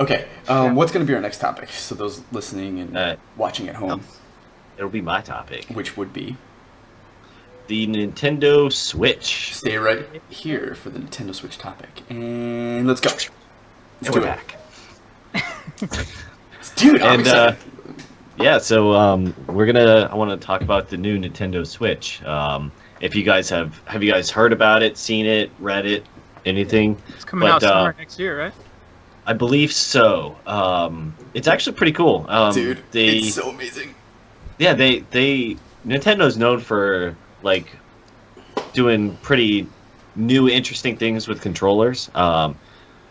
Okay, what's going to be our next topic? So those listening and watching at home. It'll be my topic. Which would be? The Nintendo Switch. Stay right here for the Nintendo Switch topic. And let's go. Let's do it. Back. Dude, I'm excited. Yeah, so I want to talk about the new Nintendo Switch. If you guys have you guys heard about it, seen it, read it, anything? It's coming out summer next year, right? I believe so. It's actually pretty cool. Dude, it's so amazing. Yeah, Nintendo's known for like doing pretty new, interesting things with controllers.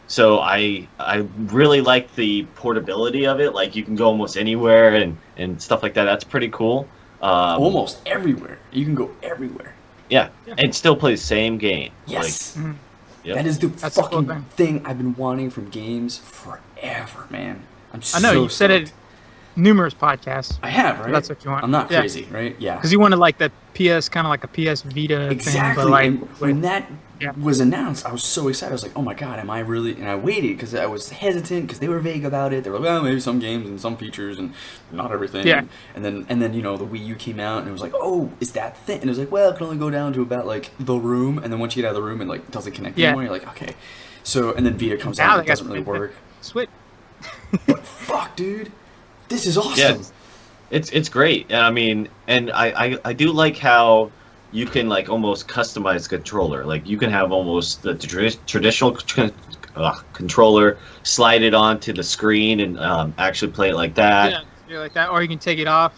So I really like the portability of it. Like you can go almost anywhere and stuff like that. That's pretty cool. Almost everywhere. You can go everywhere. Yeah, and still play the same game. Yes. Like, yep. That is the fucking thing I've been wanting from games forever, man. I know, you've said it numerous podcasts. I have, right? That's what you want. I'm not crazy, right? Yeah. Because you wanted like the PS, kind of like a PS Vita thing. But like, and when that was announced, I was so excited. I was like, oh my god, am I really? And I waited because I was hesitant because they were vague about it. They were like, well, maybe some games and some features and not everything. Yeah. And then the Wii U came out and it was like, oh, is that thing? And it was like, well, it can only go down to about like the room. And then once you get out of the room, it like doesn't connect anymore. You're like, okay. So and then Vita comes out and it doesn't really work. Switch. But fuck, dude, this is awesome. Yeah. It's great. I mean, and I do like how you can like almost customize the controller. Like you can have almost the traditional controller, slide it onto the screen and actually play it like that. Yeah, like that, or you can take it off.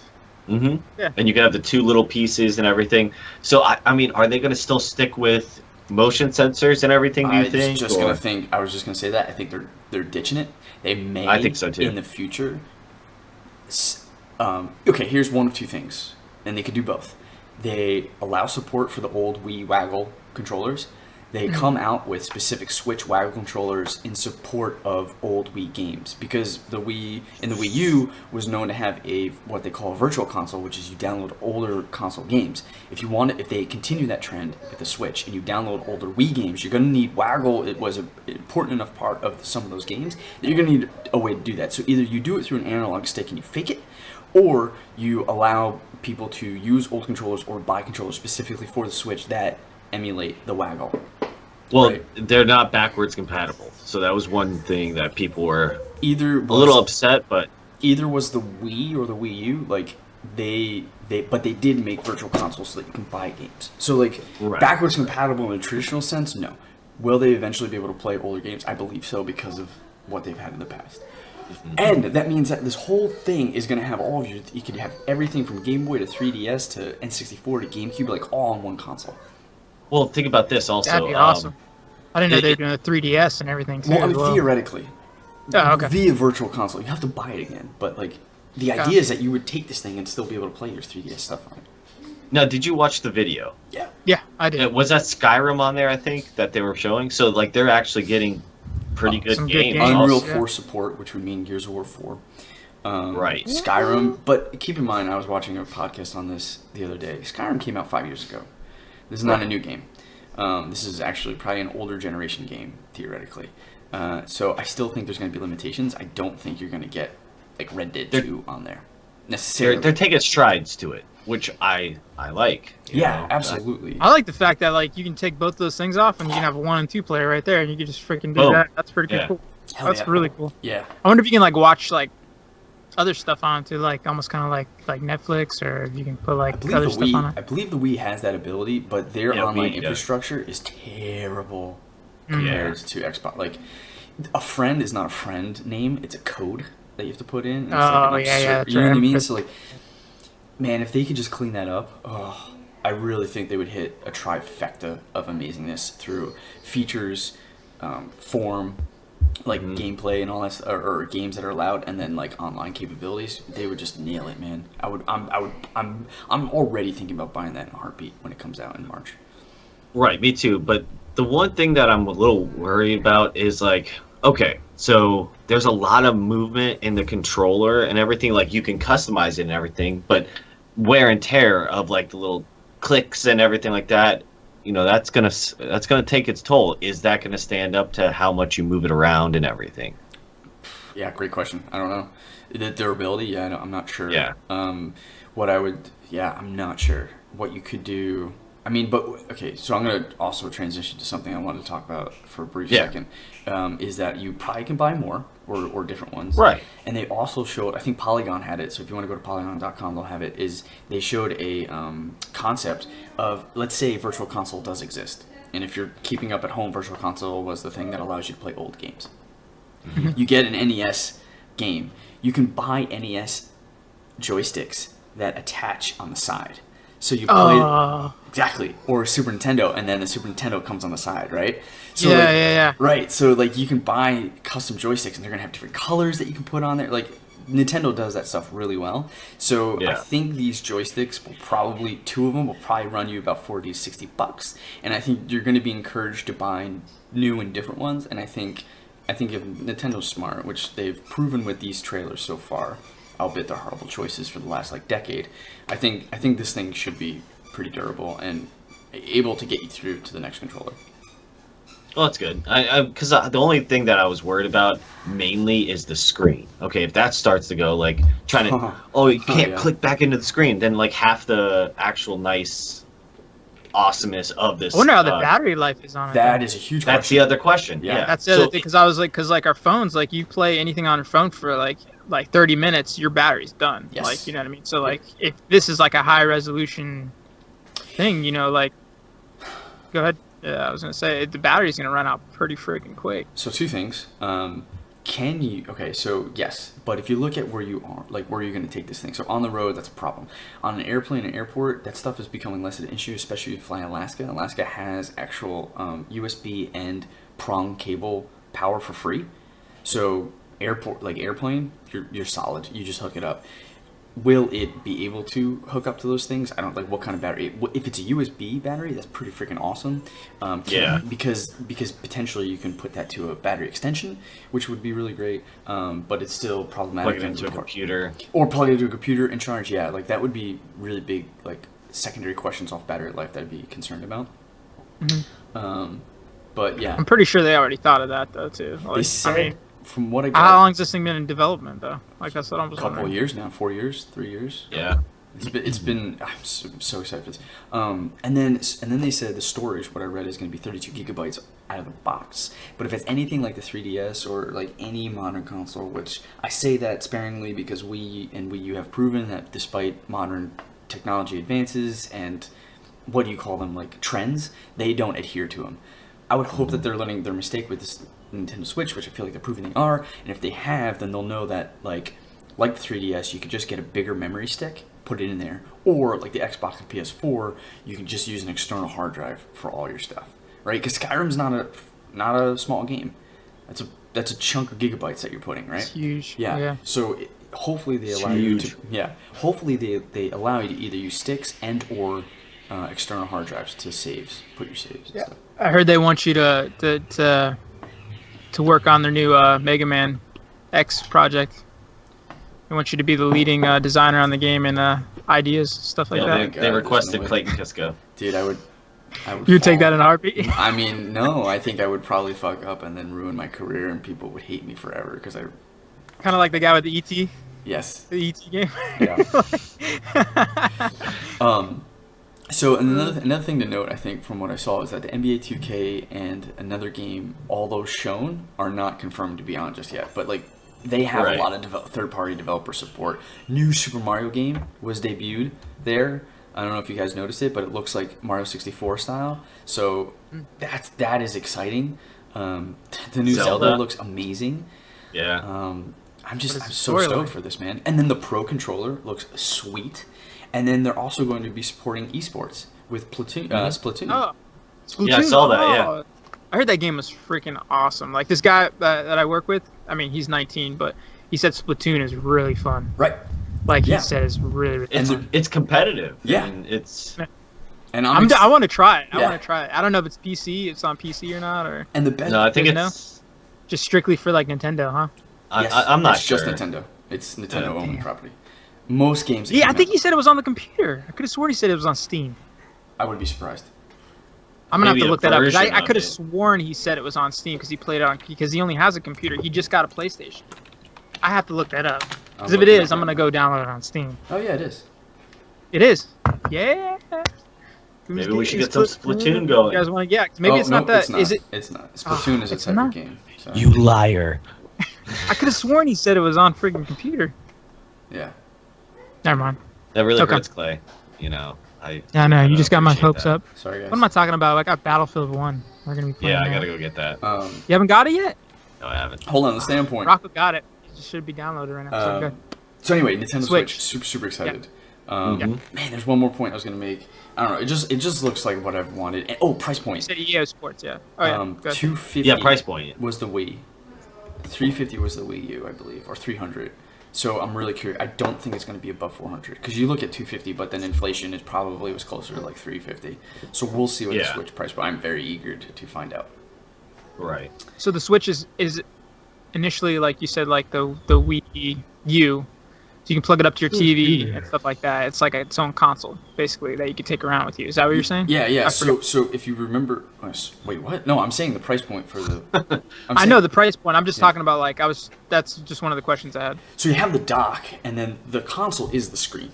Mm-hmm. Yeah. And you can have the two little pieces and everything. So I mean, are they going to still stick with motion sensors and everything? Do you think? I was just gonna say that. I think they're ditching it. They may. I think so too. In the future. Okay, here's one of two things, and they could do both. They allow support for the old Wii Waggle controllers. They come out with specific Switch Waggle controllers in support of old Wii games, because the Wii U was known to have what they call a virtual console, which is you download older console games. If they continue that trend with the Switch and you download older Wii games, you're going to need Waggle. It was an important enough part of some of those games that you're going to need a way to do that. So either you do it through an analog stick and you fake it, or you allow people to use old controllers or buy controllers specifically for the Switch that emulate the Waggle. Well, right? They're not backwards compatible, so that was one thing that people were a little upset. But either was the Wii or the Wii U, like they did make virtual consoles so that you can buy games. So like backwards compatible in a traditional sense, no. Will they eventually be able to play older games? I believe so because of what they've had in the past. And that means that this whole thing is going to have all of you could have everything from Game Boy to 3DS to N64 to GameCube, like all on one console. Well, think about this also. That'd be awesome. I didn't know they were doing a 3DS and everything too. Well, I mean, theoretically. Oh, okay. Via virtual console. You have to buy it again. But like the idea is that you would take this thing and still be able to play your 3DS stuff on it. Now, did you watch the video? Yeah. Yeah, I did. Was that Skyrim on there, I think, that they were showing? So like they're actually getting pretty good games. Unreal 4 support, which would mean Gears of War 4. Right. Skyrim, but keep in mind, I was watching a podcast on this the other day. Skyrim came out 5 years ago. This is not a new game. This is actually probably an older generation game, theoretically. So I still think there's going to be limitations. I don't think you're going to get like Red Dead 2 on there necessarily. They're taking strides to it, which I like. Yeah, absolutely. I like the fact that like you can take both those things off and you can have a 1 and 2 player right there, and you can just freaking do that. That's pretty cool. That's really cool. Yeah. I wonder if you can like watch like other stuff on too, like almost kind of like Netflix, or you can put like other stuff on it. I believe the Wii has that ability, but their online infrastructure is terrible compared to Xbox. Like, a friend is not a friend name; it's a code that you have to put in. And it's you know what I mean? So like, man, if they could just clean that up, I really think they would hit a trifecta of amazingness through features, form, like gameplay and all that, or games that are allowed, and then like online capabilities. They would just nail it, man. I'm already thinking about buying that in a heartbeat when it comes out in March. Right, me too. But the one thing that I'm a little worried about is like, okay, so there's a lot of movement in the controller and everything. Like you can customize it and everything, but wear and tear of like the little clicks and everything like that, you know, that's gonna take its toll. Is that gonna stand up to how much you move it around and everything? Yeah, great question. I don't know. The durability, yeah, I'm not sure. Yeah. What I would, yeah, I'm not sure what you could do. I mean, but okay, so I'm gonna also transition to something I wanted to talk about for a brief second. Is that you probably can buy more or different ones, Right? And they also showed, I think Polygon had it. So if you want to go to polygon.com, they'll have it. Is they showed a concept of, let's say Virtual Console does exist, and if you're keeping up at home, Virtual Console was the thing that allows you to play old games. You get an NES game. You can buy NES joysticks that attach on the side. So you play exactly, or Super Nintendo, and then the Super Nintendo comes on the side, right? So Yeah. Right. So like you can buy custom joysticks, and they're gonna have different colors that you can put on there. Like Nintendo does that stuff really well. So I think these joysticks will probably, 2 of them will probably run you about $40 to $60, and I think you're going to be encouraged to buy new and different ones. And I think if Nintendo's smart, which they've proven with these trailers so far, albeit they're horrible choices for the last like decade, I think this thing should be pretty durable and able to get you through to the next controller. Well, that's good. Because the only thing that I was worried about mainly is the screen. Okay, if that starts to go like trying to, you can't click back into the screen, then like half the actual nice awesomeness of this. I wonder how the battery life is on it. That is a huge question. That's the other question. Yeah. That's the other thing, because I was like, like our phones, like you play anything on your phone for like 30 minutes, your battery's done. Yes. Like, you know what I mean? So like, if this is like a high resolution thing, you know, like, go ahead. Yeah, I was gonna say the battery's gonna run out pretty freaking quick. So 2 things. Can you? Okay, so yes, but if you look at where you are, like where you're going to take this thing. So on the road, that's a problem. On an airplane, an airport, that stuff is becoming less of an issue, especially if you fly in Alaska. Alaska has actual USB and prong cable power for free. So airport, like airplane, you're solid. You just hook it up. Will it be able to hook up to those things? I don't like what kind of battery. If it's a USB battery, that's pretty freaking awesome. Because potentially you can put that to a battery extension, which would be really great. But it's still problematic. Plug it into a computer. Or plug it into a computer and charge. Yeah, like that would be really big, like secondary questions off battery life that I'd be concerned about. But yeah, I'm pretty sure they already thought of that though too. Like, they said, I mean, from what I got, how long's this thing been in development though? Like that's what I'm just a couple wondering. of years now, 4 years, 3 years. Yeah. It's been I'm so excited for this. And then they said the storage, what I read, is going to be 32 gigabytes out of the box. But if it's anything like the 3DS or like any modern console, which I say that sparingly because Wii and Wii U have proven that despite modern technology advances and what do you call them, like trends, they don't adhere to them. I would hope that they're learning their mistake with this Nintendo Switch, which I feel like they're proving they are. And if they have, then they'll know that like the 3DS, you could just get a bigger memory stick, put it in there, or like the Xbox and PS4, you can just use an external hard drive for all your stuff, right? Because Skyrim's not a small game. That's a chunk of gigabytes that you're putting, right? It's huge. Yeah. So hopefully they allow you to. Yeah. Hopefully they allow you to either use sticks and or external hard drives to put your saves. And stuff. I heard they want you to work on their new Mega Man X project. They want you to be the leading designer on the game and ideas, stuff like that. They requested Clayton Kisko. Dude, I would You would take that in a heartbeat? I mean, no. I think I would probably fuck up and then ruin my career, and people would hate me forever because I. Kind of like the guy with the ET. Yes. The ET game. Yeah. So another thing to note, I think, from what I saw, is that the NBA 2K and another game, all those shown, are not confirmed to be on just yet. But like, they have a lot of third-party developer support. New Super Mario game was debuted there. I don't know if you guys noticed it, but it looks like Mario 64 style. So that is exciting. The new Zelda looks amazing. Yeah. I'm so stoked for this, man. And then the Pro controller looks sweet. And then they're also going to be supporting esports with Splatoon. Oh, Splatoon. Yeah, I saw that. Yeah. I heard that game was freaking awesome. Like this guy that I work with, I mean, he's 19, but he said Splatoon is really fun. Right. Like he said, it's really fun. It's competitive. Yeah. And it's. And I want to try it. I want to try it. I don't know if it's PC, if it's on PC or not, or. And the best. No, I think it's. Just strictly for like Nintendo, huh? I'm not sure. It's just Nintendo. It's Nintendo owned property. Most games. Yeah, I think he said it was on the computer. I could have sworn he said it was on Steam. I would be surprised. I'm gonna have to look that up because I could have sworn he said it was on Steam because he played it on because he only has a computer. He just got a PlayStation. I have to look that up. Because I'm if it looking is, it I'm up gonna now. go download it on Steam. Oh yeah, it is. It is. Yeah. Maybe we should get some Splatoon going. You guys want to? Yeah. Maybe it's not nope, that. It's not. Is it? It's not. Splatoon is a it's separate not? game. So. You liar. I could have sworn he said it was on freaking computer. Yeah. Never mind. That really Okay. hurts, Clay. You know, Yeah, I know. You just got my appreciate hopes that. up. Sorry guys. What am I talking about? I got Battlefield 1. We're gonna be playing. Yeah, I that. gotta go get that. You haven't got it yet? No, I haven't. Hold on. The standpoint. Rocco got it. It just should be downloaded right now. So good. So anyway, Nintendo Switch. Switch. Super excited. Yeah. Man, there's one more point I was gonna make. I don't know. It just looks like what I've wanted. And, price You point. said EA Sports, yeah. Oh yeah. Good. 250. Yeah, price point. Was the Wii. 350 was the Wii U, I believe, or 300. So I'm really curious. I don't think it's going to be above 400 because you look at 250, but then inflation is probably was closer to like 350. So we'll see what the Yeah. Switch price. But I'm very eager to find out. Right. So the Switch is initially, like you said, like the Wii U. So you can plug it up to your TV and stuff like that. It's like its own console, basically, that you can take around with you. Is that what you're saying? Yeah. I So if you remember, wait, what? No, I'm saying the price point for the. I know the price point. I'm just talking about like That's just one of the questions I had. So you have the dock, and then the console is the screen.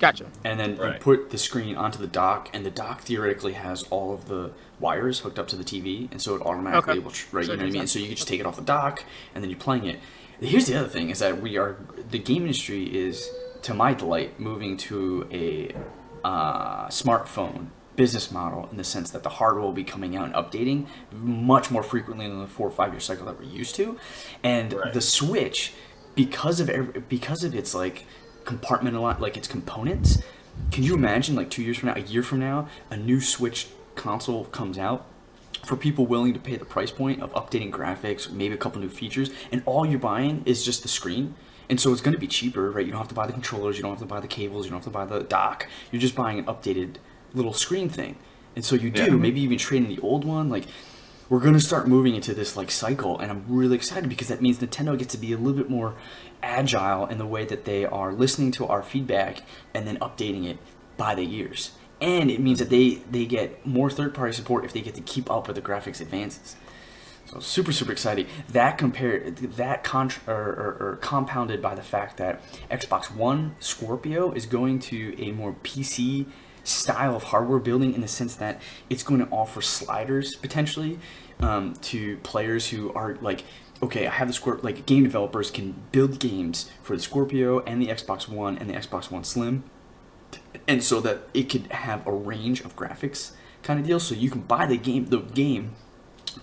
Gotcha. And then you Right. put the screen onto the dock, and the dock theoretically has all of the wires hooked up to the TV, and so it automatically will, right? You know what I mean? So you can just take it off the dock, and then you're playing it. Here's the other thing: is that the game industry is, to my delight, moving to a smartphone business model in the sense that the hardware will be coming out and updating much more frequently than the 4 or 5 year cycle that we're used to, and Right. the Switch, because of its like compartmentalized, like its components. Can you imagine like 2 years from now, a year from now, a new Switch console comes out for people willing to pay the price point of updating graphics, maybe a couple new features, and all you're buying is just the screen? And so it's going to be cheaper, right? You don't have to buy the controllers, you don't have to buy the cables, you don't have to buy the dock. You're just buying an updated little screen thing. And so you do, maybe even trade in the old one. Like, we're going to start moving into this like cycle, and I'm really excited because that means Nintendo gets to be a little bit more agile in the way that they are listening to our feedback and then updating it by the years. And it means that they get more third-party support if they get to keep up with the graphics advances. So super exciting. That compounded by the fact that Xbox One Scorpio is going to a more PC style of hardware building in the sense that it's going to offer sliders potentially to players who are like, okay, I have the Scorpio. Like, game developers can build games for the Scorpio and the Xbox One and the Xbox One Slim, and so that it could have a range of graphics kind of deal. So you can buy the game,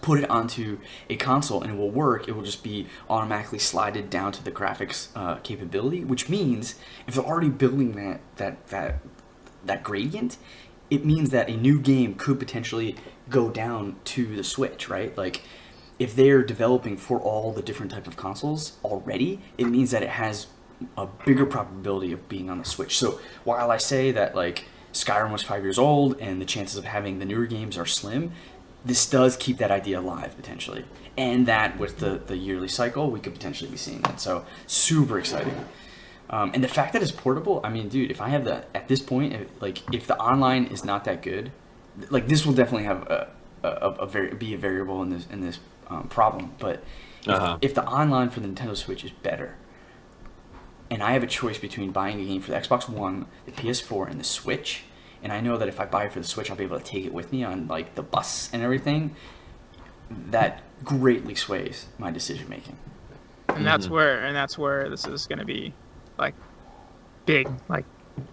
put it onto a console, and it will work. It will just be automatically slided down to the graphics capability, which means if they're already building that gradient, it means that a new game could potentially go down to the Switch, right? Like, if they're developing for all the different type of consoles already, it means that it has a bigger probability of being on the Switch. So while I say that like Skyrim was 5 years old and the chances of having the newer games are slim, this does keep that idea alive potentially. And that with the yearly cycle, we could potentially be seeing that. So super exciting. And the fact that it's portable, I mean, dude, if I have at this point, if the online is not that good, like this will definitely have be a variable in this problem. But if the online for the Nintendo Switch is better, and I have a choice between buying a game for the Xbox One, the PS4, and the Switch, and I know that if I buy it for the Switch, I'll be able to take it with me on like the bus and everything, that greatly sways my decision making. And that's where this is going to be like big. Like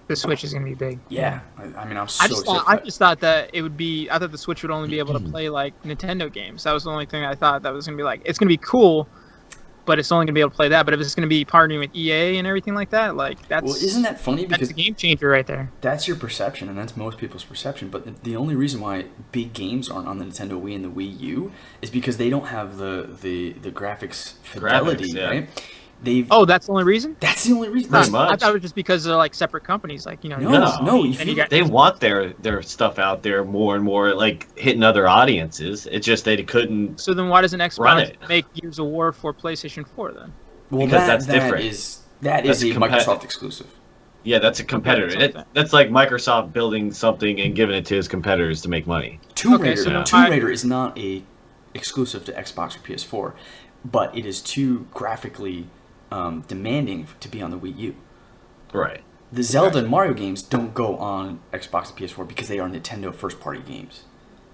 the Switch is going to be big. Yeah, I mean, I'm so excited. I just thought that it would be. I thought the Switch would only be able to play like Nintendo games. That was the only thing I thought that was going to be like. It's going to be cool, but it's only going to be able to play that. But if it's going to be partnering with EA and everything like that, like that's. Well, isn't that funny? Because that's a game changer right there. That's your perception, and that's most people's perception. But the only reason why big games aren't on the Nintendo Wii and the Wii U is because they don't have the graphics fidelity, right? That's the only reason? That's the only reason. Pretty much. I thought it was just because they're like separate companies, like No. They want their stuff out there more and more, like hitting other audiences. It's just they couldn't. So then, why doesn't run Xbox it. make Gears of War for PlayStation 4 then? Well, Because that's different. That is a Microsoft exclusive. Yeah, that's a competitor. Okay. That's like Microsoft building something and giving it to his competitors to make money. Tomb Okay, so Raider is not a exclusive to Xbox or PS4, but it is too graphically demanding to be on the Wii U. Right. The Zelda and Mario games don't go on Xbox and PS4 because they are Nintendo first-party games.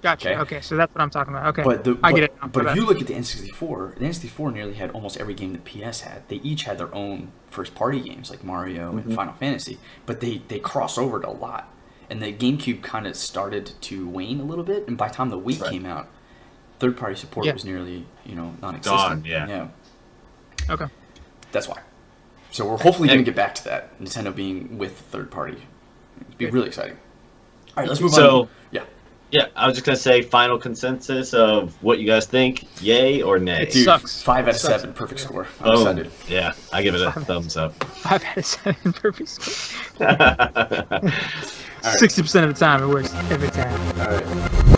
Gotcha. Okay, so that's what I'm talking about. Okay, But I get it now. But if you look at the N64, the N64 nearly had almost every game that PS had. They each had their own first-party games like Mario and Final Fantasy, but they cross over a lot. And the GameCube kind of started to wane a little bit, and by the time the Wii came out, third-party support was nearly non-existent. Gone. Yeah. Okay. That's why. So we're hopefully going to get back to that. Nintendo being with third-party. It'd be really exciting. All right, let's move on. Yeah, I was just gonna say final consensus of what you guys think, yay or nay. It sucks. 5 out of 7, perfect score. I'm excited. Yeah, I give it a thumbs up. 5 out of 7, perfect score. 60% of the time it works every time. All right.